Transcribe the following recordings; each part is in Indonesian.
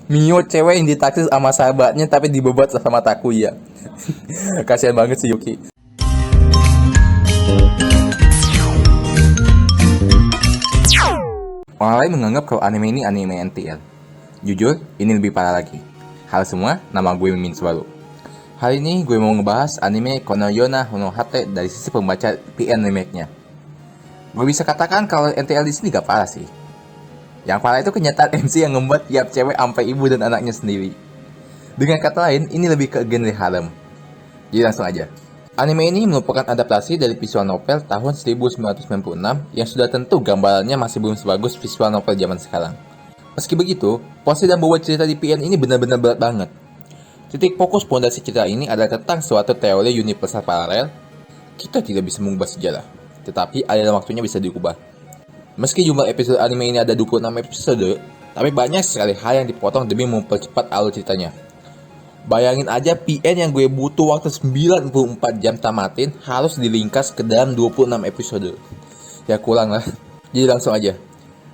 Mio cewek yang ditaksir sama sahabatnya tapi dibebat sama Takuya. Kasihan banget si Yuki. Orang lain menganggap kalau anime ini anime NTL. Jujur, ini lebih parah lagi. Halo semua, nama gue Mimin Subaru. Hari ini gue mau ngebahas anime Konoyona Honohate dari sisi pembaca PN remake-nya. Gue bisa katakan kalau NTL di sini gak parah sih. Yang parah itu kenyataan MC yang membuat tiap cewek sampai ibu dan anaknya sendiri. Dengan kata lain, ini lebih ke genre harem. Jadi langsung aja. Anime ini merupakan adaptasi dari visual novel tahun 1996 yang sudah tentu gambarannya masih belum sebagus visual novel zaman sekarang. Meski begitu, porsi dan bobot cerita di PN ini benar-benar berat banget. Titik fokus pondasi cerita ini adalah tentang suatu teori universal paralel. Kita tidak bisa mengubah sejarah, tetapi aliran waktunya bisa diubah. Meski jumlah episode anime ini ada 26 episode, tapi banyak sekali hal yang dipotong demi mempercepat alur ceritanya. Bayangin aja PN yang gue butuh waktu 94 jam tamatin harus dilingkas ke dalam 26 episode. Ya kurang lah. Jadi langsung aja.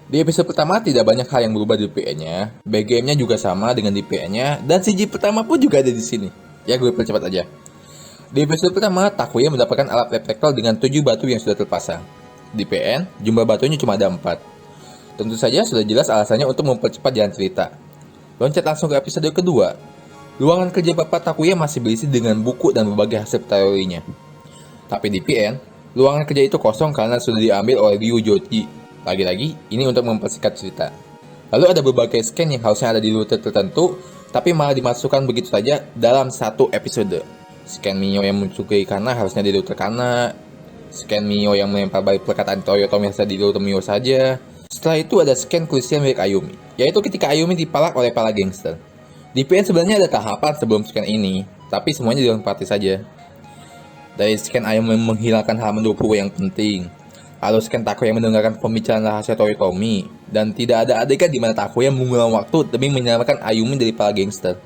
Di episode pertama tidak banyak hal yang berubah di PN-nya. BGM-nya juga sama dengan di PN-nya dan CG pertama pun juga ada di sini. Ya gue percepat aja. Di episode pertama, Takuya mendapatkan alat reflektor dengan 7 batu yang sudah terpasang. Di PN, jumlah batunya cuma ada 4. Tentu saja sudah jelas alasannya untuk mempercepat jalan cerita. Loncat langsung ke episode kedua. Ruangan kerja Bapak Takuya masih berisi dengan buku dan berbagai hasil teorinya. Tapi di PN, ruangan kerja itu kosong karena sudah diambil oleh Ryu Joji. Lagi-lagi, ini untuk mempersingkat cerita. Lalu ada berbagai scan yang harusnya ada di rute tertentu, tapi malah dimasukkan begitu saja dalam satu episode. Scan Mio yang mencuri karena harusnya di rute Kana. Scan Mio yang melempar balik perkataan Toyotomi harusnya di rute Mio saja. Setelah itu ada scan Christian milik Ayumi, yaitu ketika Ayumi dipalak oleh para gangster. Di PN sebenarnya ada tahapan sebelum scan ini, tapi semuanya dilempati saja. Dari scan Ayumi menghilangkan halaman 20 yang penting, lalu scan Takuya yang mendengarkan pembicaraan rahasia Toyotomi, dan tidak ada adegan di mana Takuya mengulang waktu demi menyelamatkan Ayumi dari para gangster.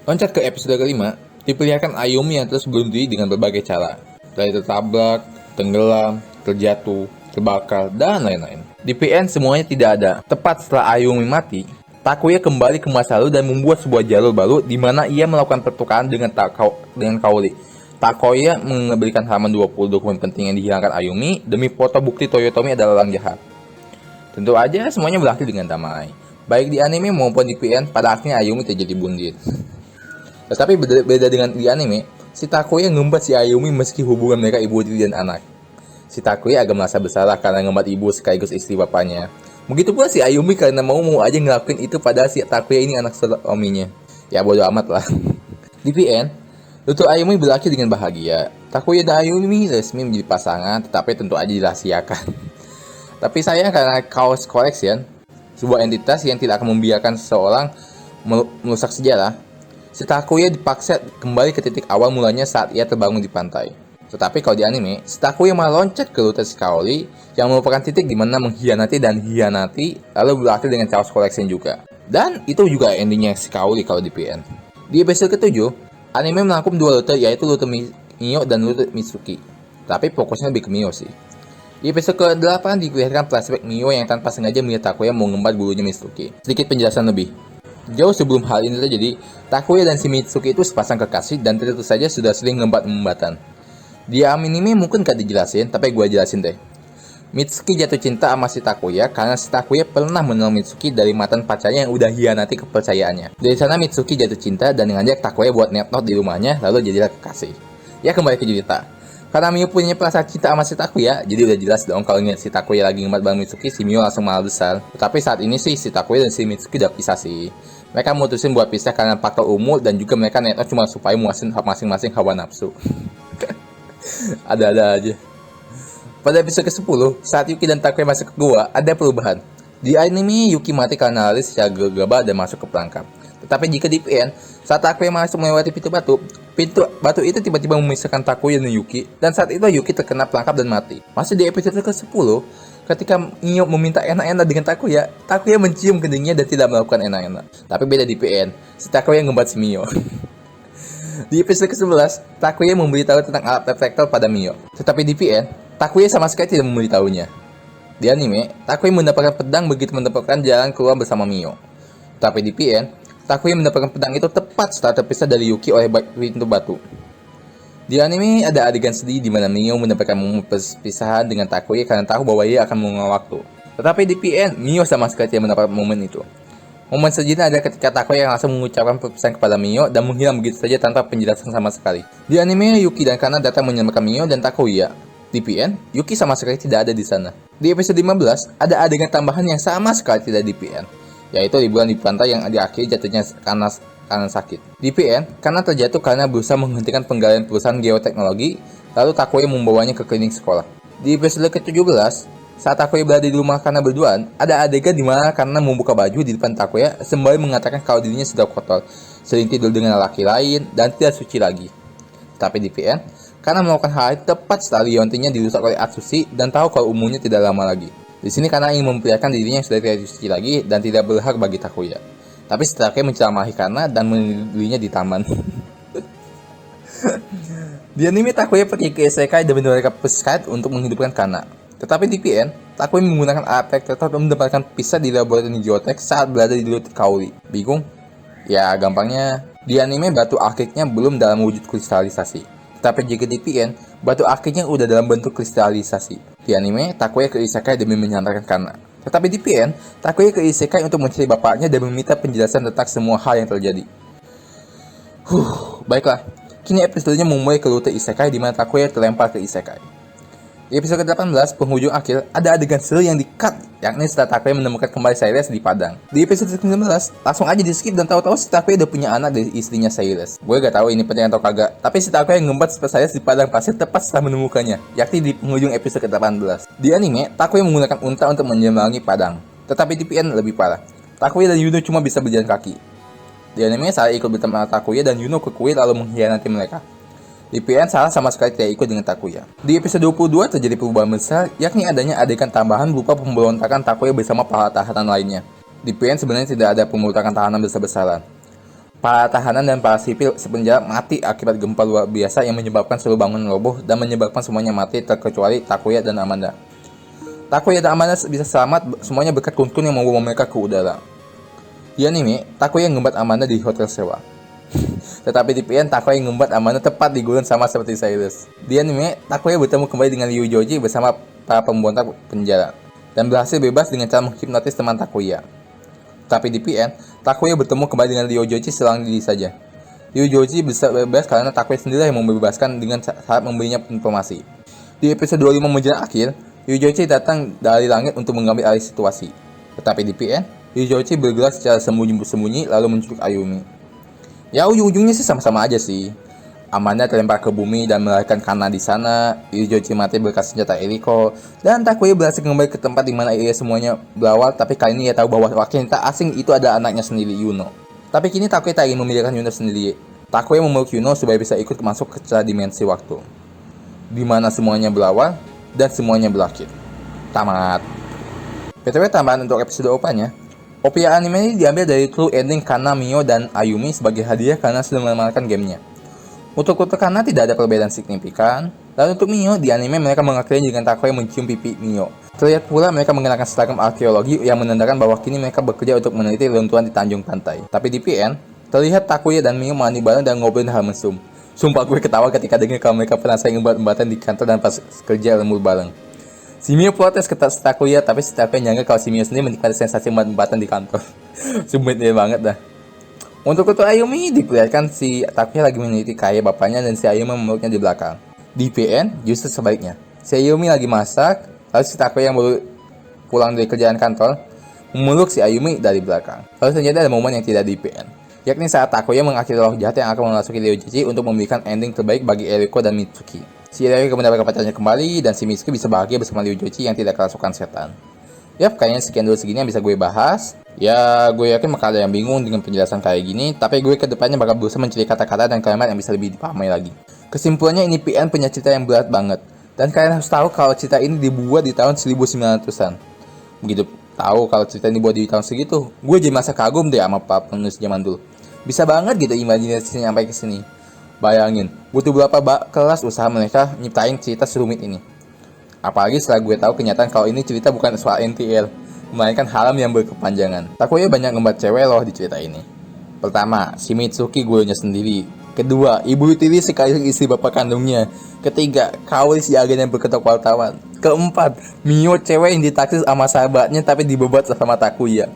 Loncat ke episode kelima, diperlihatkan Ayumi yang terus bunuh diri dengan berbagai cara, dari tertabrak, tenggelam, terjatuh, terbakar, dan lain-lain. Di PN semuanya tidak ada. Tepat setelah Ayumi mati, Takuya kembali ke masa lalu dan membuat sebuah jalur baru di mana ia melakukan pertukaran dengan Kaori. Takuya memberikan halaman 20 dokumen penting yang dihilangkan Ayumi demi foto bukti Toyotomi adalah orang jahat. Tentu aja semuanya berakhir dengan damai. Baik di anime maupun di PN, pada akhirnya Ayumi terjadi bunuh. Tetapi beda dengan di anime, si Takuya ngembat si Ayumi meski hubungan mereka ibu tiri dan anak. Si Takuya agak merasa bersalah karena ngembat ibu sekaligus istri bapaknya. Begitu pula si Ayumi karena mau aja ngelakuin itu pada si Takuya ini anak suaminya. Ya bodo amat lah. Di PN, tutur Ayumi berakhir dengan bahagia. Takuya dan Ayumi resmi menjadi pasangan, tetapi tentu aja dirahasiakan. Tapi sayang karena Chaos Collection, sebuah entitas yang tidak akan membiarkan seseorang merusak sejarah, si Takuya dipaksa kembali ke titik awal mulanya saat ia terbangun di pantai. Tetapi kalau di anime, si Takuya malah loncat ke rute Kaori yang merupakan titik di mana mengkhianati dan hianati lalu berakhir dengan Chaos Collection juga. Dan itu juga endingnya si Kaori kalau di PN. Di episode ke-7, anime merangkum dua rute yaitu rute Mio dan rute Mitsuki. Tapi fokusnya lebih ke Mio sih. Di episode ke-8 diperlihatkan flashback Mio yang tanpa sengaja melihat Takuya mengembat bulunya Mitsuki. Sedikit penjelasan lebih. Jauh sebelum hal ini terjadi, Takuya dan si Mitsuki itu sepasang kekasih dan tentu saja sudah sering ngembat-ngembatan. Di anime mungkin gak dijelasin, tapi gue jelasin deh. Mitsuki jatuh cinta sama si Takuya karena si Takuya pernah menolong Mitsuki dari mantan pacarnya yang udah hianati kepercayaannya. Dari sana Mitsuki jatuh cinta dan ngajak Takuya buat net-not di rumahnya, lalu jadilah kekasih. Ya kembali ke cerita. Karena Mio punya perasaan cinta sama si Takuya, jadi udah jelas dong kalau si Takuya lagi ngembat bareng Mitsuki, si Mio langsung marah besar. Tapi saat ini sih si Takuya dan si Mitsuki udah pisah sih. Mereka mutusin buat pisah karena faktor umur dan juga mereka net-not cuma supaya muasin masing-masing hawa nafsu. Ada-ada aja. Pada episode ke-10, saat Yuki dan Takuya masuk ke gua, ada perubahan. Di anime, Yuki mati karena lari secara gegabah dan masuk ke perangkap. Tetapi jika di PN, saat Takuya masuk melewati pintu batu itu tiba-tiba memisahkan Takuya dan Yuki, dan saat itu Yuki terkena perangkap dan mati. Masih di episode ke-10, ketika Mio meminta enak-enak dengan Takuya, Takuya mencium keningnya dan tidak melakukan enak-enak. Tapi beda di PN, si Takuya ngembat si Mio. Di episode ke-11, Takuya memberitahu tentang alat reflektor pada Mio. Tetapi di PN, Takuya sama sekali tidak memberitahunya. Di anime, Takuya mendapatkan pedang begitu mendapatkan jalan keluar bersama Mio. Tapi di PN, Takuya mendapatkan pedang itu tepat setelah terpisah dari Yuki oleh pintu batu. Di anime ada adegan sedih di mana Mio mendapatkan momen perpisahan dengan Takuya karena tahu bahwa ia akan mengulang waktu. Tetapi di PN, Mio sama sekali tidak mendapat momen itu. Momen sedihnya ada ketika Takuya yang langsung mengucapkan perpisahan kepada Mio dan menghilang begitu saja tanpa penjelasan sama sekali. Di anime, Yuki dan Kana datang menyelamatkan Mio dan Takuya. Di PN, Yuki sama sekali tidak ada di sana. Di episode 15, ada adegan tambahan yang sama sekali tidak di PN, yaitu liburan di pantai yang diakhiri jatuhnya karena sakit. Di PN, karena terjatuh karena berusaha menghentikan penggalian perusahaan geoteknologi, lalu Takuya membawanya ke klinik sekolah. Di episode ke-17, saat Takuya berada di rumah karena berduaan, ada adegan di mana karena membuka baju di depan Takuya sembari mengatakan kalau dirinya sudah kotor, sering tidur dengan laki lain, dan tidak suci lagi. Tapi di PN, karena melakukan hal itu tepat setelah liontinnya dirusak oleh Atsushi dan tahu kalau umurnya tidak lama lagi. Di sini karena ingin memperlihatkan dirinya yang sudah tidak suci lagi dan tidak berhak bagi Takuya. Tapi setelah menceramahi Kana dan menelitinya di taman. Di anime, Takuya pergi ke isekai dan mereka bersekat untuk menghidupkan Kana. Tetapi di PN, Takuya menggunakan attack tetap mendapatkan pisah di laboratorium geotek saat berada di Lut Kaori. Bingung? Ya gampangnya, di anime batu akiknya belum dalam wujud kristalisasi. Tetapi jika di PN, batu akiknya udah dalam bentuk kristalisasi. Di anime, Takuya ke isekai demi menyamarkan Kana. Tetapi di PN, Takuya ke isekai untuk mencari bapaknya dan meminta penjelasan tentang semua hal yang terjadi. Baiklah. Kini episodenya memulai ke rute isekai di mana Takuya terlempar ke isekai. Di episode ke-18, penghujung akhir, ada adegan seru yang di-cut, yakni setelah Takuya menemukan kembali Cyrus di padang. Di episode ke-19, langsung aja di-skip dan tahu-tahu si Takuya udah punya anak dari istrinya Cyrus. Gue gak tahu ini penting atau kagak, tapi si Takuya ngembat Cyrus di padang pasir tepat setelah menemukannya, yakni di penghujung episode ke-18. Di anime, Takuya menggunakan unta untuk menyeberangi padang, tetapi di PN lebih parah. Takuya dan Yuno cuma bisa berjalan kaki. Di anime, saya ikut bersama Takuya dan Yuno ke kuil lalu mengkhianati mereka. Di PN, Sarah sama sekali tidak ikut dengan Takuya. Di episode 22 terjadi perubahan besar, yakni adanya adegan tambahan berupa pemberontakan Takuya bersama para tahanan lainnya. Di PN sebenarnya tidak ada pemberontakan tahanan besar-besaran. Para tahanan dan para sipil sepenjara mati akibat gempa luar biasa yang menyebabkan seluruh bangunan roboh dan menyebabkan semuanya mati terkecuali Takuya dan Amanda. Takuya dan Amanda bisa selamat semuanya berkat kunkun yang membawa mereka ke udara. Di anime, Takuya ngembat Amanda di hotel sewa. Tetapi di PN, Takuya ngembat Amanda tepat di gurun sama seperti Cyrus. Di anime, Takuya bertemu kembali dengan Ryu Joji bersama para pemberontak penjara dan berhasil bebas dengan cara menghipnotis teman Takuya. Tapi di PN, Takuya bertemu kembali dengan Ryu Joji selang diri saja. Ryu Joji bisa bebas karena Takuya sendiri yang membebaskan dengan saat memberinya informasi. Di episode 25 menjelang akhir, Ryu Joji datang dari langit untuk mengambil alih situasi. Tetapi di PN, Ryu Joji bergerak secara sembunyi-sembunyi lalu menculik Ayumi. Ya ujung-ujungnya sih sama-sama aja sih. Amanda terlempar ke bumi dan melahirkan Kana di sana. Ryu Joji mati berkat senjata Eriko. Dan Takuya berhasil kembali ke tempat di mana ia semuanya berawal. Tapi kali ini ia tahu bahwa wanita asing itu adalah anaknya sendiri, Yuno. Tapi kini Takuya tak ingin memilihkan Yuno sendiri. Takuya memeluk Yuno supaya bisa ikut masuk ke dimensi waktu, di mana semuanya berawal dan semuanya berakhir. Tamat. BTW tambahan untuk episode opanya. OPA anime ini diambil dari true ending Kana, Mio, dan Ayumi sebagai hadiah karena sudah memenangkan gamenya. Untuk Kana tidak ada perbedaan signifikan, dan untuk Mio, di anime mereka mengakhiri dengan Takuya mencium pipi Mio. Terlihat pula mereka mengenakan seragam arkeologi yang menandakan bahwa kini mereka bekerja untuk meneliti runtuhan di Tanjung Pantai. Tapi di PN, terlihat Takuya dan Mio mandi bareng dan ngobrolin hal mesum. Sumpah gue ketawa ketika dengar kalau mereka pernah saling embat-embatan di kantor dan pas kerja lembur bareng. Si Mio protes ke Takuya, tapi si Takuya nyangka kalau si Mio sendiri menikmati sensasi embat-embatan di kantor. Sumpah banget dah. Untuk Ayumi, diperlihatkan si Takuya lagi meneliti karya bapaknya dan si Ayumi memeluknya di belakang. Di PN, justru sebaliknya. Si Ayumi lagi masak, lalu si Takuya yang baru pulang dari kerjaan kantor, memeluk si Ayumi dari belakang. Lalu ternyata ada momen yang tidak di PN, yakni saat Takuya mengakhiri roh jahat yang akan memasuki Ryu Joji untuk memberikan ending terbaik bagi Eriko dan Mitsuki. Si Eriko mendapatkan pacarnya kembali, dan si Mitsuki bisa bahagia bersama Ryu Joji yang tidak kerasukan setan. Yap, kayaknya sekian dulu segini yang bisa gue bahas. Ya, gue yakin bakal ada yang bingung dengan penjelasan kayak gini, tapi gue kedepannya bakal berusaha mencari kata-kata dan kalimat yang bisa lebih dipahami lagi. Kesimpulannya, ini PN punya cerita yang berat banget, dan kalian harus tahu kalau cerita ini dibuat di tahun 1900-an. Begitu tahu kalau cerita ini dibuat di tahun segitu, gue jadi masa kagum deh sama para penulis zaman dulu. Bisa banget gitu imajinasinya sampai ke sini. Bayangin, butuh berapa kelas usaha mereka nyiptain cerita serumit ini. Apalagi setelah gue tahu kenyataan kalau ini cerita bukan soal NTL, melainkan halam yang berkepanjangan. Takuya banyak ngembat cewek loh di cerita ini. Pertama, si Mitsuki gurunya sendiri. Kedua, ibu tiri sekaligus istri bapak kandungnya. Ketiga, Kaori si agen yang berketok wartawan. Keempat, Mio cewek yang ditaksir sama sahabatnya tapi dibebat sama Takuya.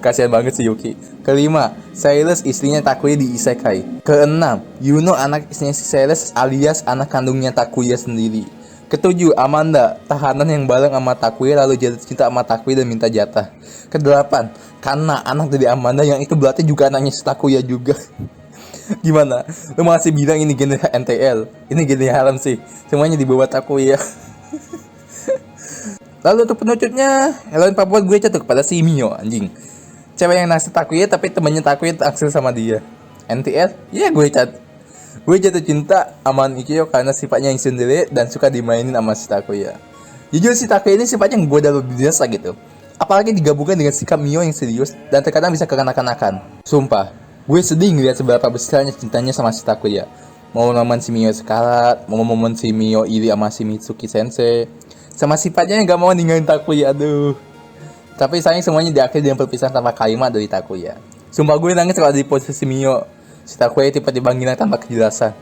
Kasihan banget si Yuki. Kelima, Silas istrinya Takuya di isekai. Keenam, Yuno anak istrinya si Silas alias anak kandungnya Takuya sendiri. Ketujuh, Amanda, tahanan yang bareng sama Takuya lalu jatuh cinta sama Takuya dan minta jatah. Kedelapan, Kana, anak dari Amanda yang itu berarti juga anaknya si Takuya juga. Gimana? Lu masih bilang ini genre NTL? Ini genre harem sih. Semuanya dibawa Takuya. Lalu untuk penutupnya, heroin favorit gue jatuh kepada si Mio, anjing. Cewek yang naksir Takuya tapi temannya Takuya taksir sama dia. NTL? Ya gue jatuh cinta sama Nikio karena sifatnya yang sendiri dan suka dimainin sama si Takuya. Jujur si Takuya ini sifatnya yang gue dalam biasa gitu. Apalagi digabungkan dengan sikap Mio yang serius dan terkadang bisa kekanak-kanakan. Sumpah, gue sedih ngeliat seberapa besarnya cintanya sama si Takuya. Mau momen si Mio sekarat, mau momen si Mio iri sama si Mitsuki sensei. Sama sifatnya yang gak mau ninggalin Takuya, aduh. Tapi sayang semuanya diakhiri dengan perpisahan tanpa kalimat dari Takuya. Sumpah gue nangis kalau di posisi Mio. Si Takuya tiba-tiba ngilang tanpa kejelasan.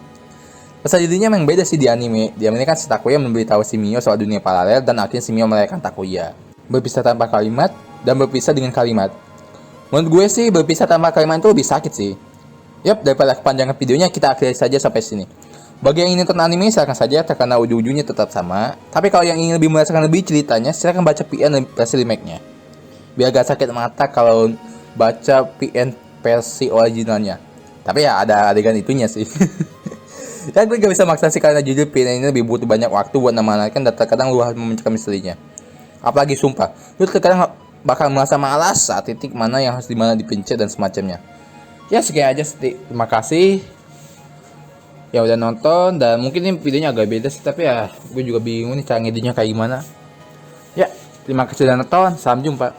Pasal jadinya memang beda sih di anime. Di anime kan si Takuya memberitahu si Mio soal dunia paralel dan akhirnya si Mio melahirkan Takuya. Berpisah tanpa kalimat dan berpisah dengan kalimat. Menurut gue sih berpisah tanpa kalimat itu lebih sakit sih. Yap, daripada kepanjangan videonya kita akhiri saja sampai sini. Bagi yang ingin nonton anime silahkan saja karena ujung-ujungnya tetap sama. Tapi kalau yang ingin lebih merasakan lebih ceritanya silahkan baca PN versi remake-nya. Biar gak sakit mata kalau baca PN versi originalnya. Tapi ya ada adegan itunya sih. Ya gue gak bisa maksa sih karena jujur PN ini lebih butuh banyak waktu buat memanfaatkan dan terkadang lu harus memecahkan misterinya. Apalagi sumpah, lu terkadang bakal merasa malas saat titik mana yang harus dimana dipencet dan semacamnya. Ya sekian aja sih. Terima kasih ya udah nonton dan mungkin ini videonya agak beda sih tapi ya gue juga bingung nih cara ngeditnya kayak gimana. Ya, terima kasih udah nonton. Sampai jumpa.